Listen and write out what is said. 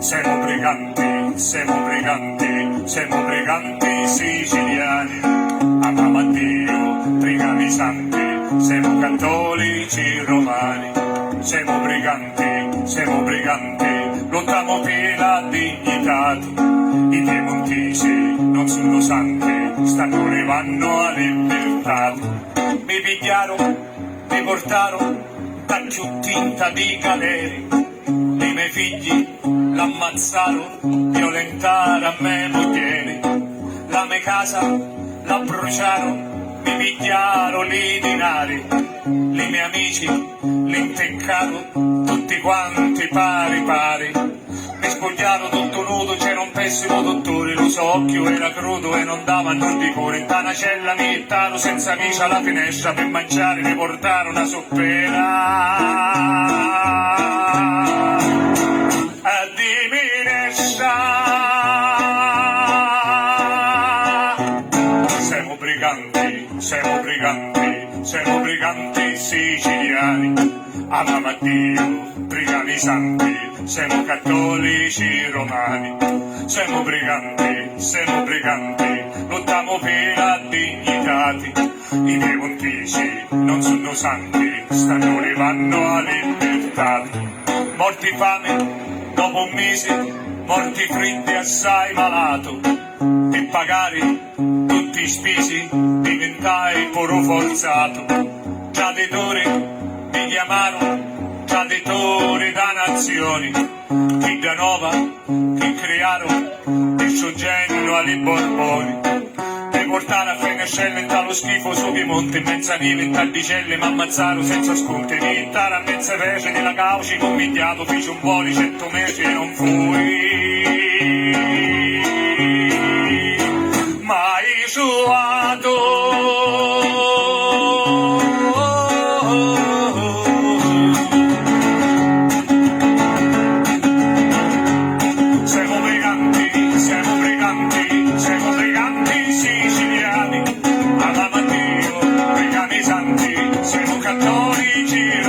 siamo briganti siciliani, amiamo Dio, preghiamo i santi, siamo cattolici romani, siamo briganti, lottiamo per la dignità, i piemontesi non sono santi, stanno arrivando alla libertà, mi pigliarono, mi portarono, da più tinta di galeri, i miei figli l'ammazzarono, violentarono a me moglie, la mia casa la bruciarono, mi pigliarono i denari, i miei amici li inteccarono, tutti quanti pari, mi spogliarono tutto nudo, c'era un pessimo dottore, lo so occhio era crudo e non dava non di cuore, in una cella mi mettarono senza amici alla finestra, per mangiare mi portarono una soppera. Siamo briganti siciliani, amiamo Dio, preghiamo i santi, siamo cattolici romani, siamo briganti, lottiamo per la dignità, i piemontesi non sono santi, stanno arrivando alla libertà, morti fame dopo un mese, morti freddi assai malato, e pagare tutti i spesi diventai puro forzato, traditori mi chiamarono, traditori da nazioni, chi da nova, chi crearono il soggetto alle Borboni, mi portarono a Fenescelle in tallo schifo su Piemonte, in mezza neve, in taldicelle, mi ammazzarono senza sconti, mi ittarono a mezza pece nella cauci convigliato, feci un po' di 100 mesi e non fui mai suato. Siamo briganti siciliani, amiamo Dio, preghiamo i santi, siamo cattolici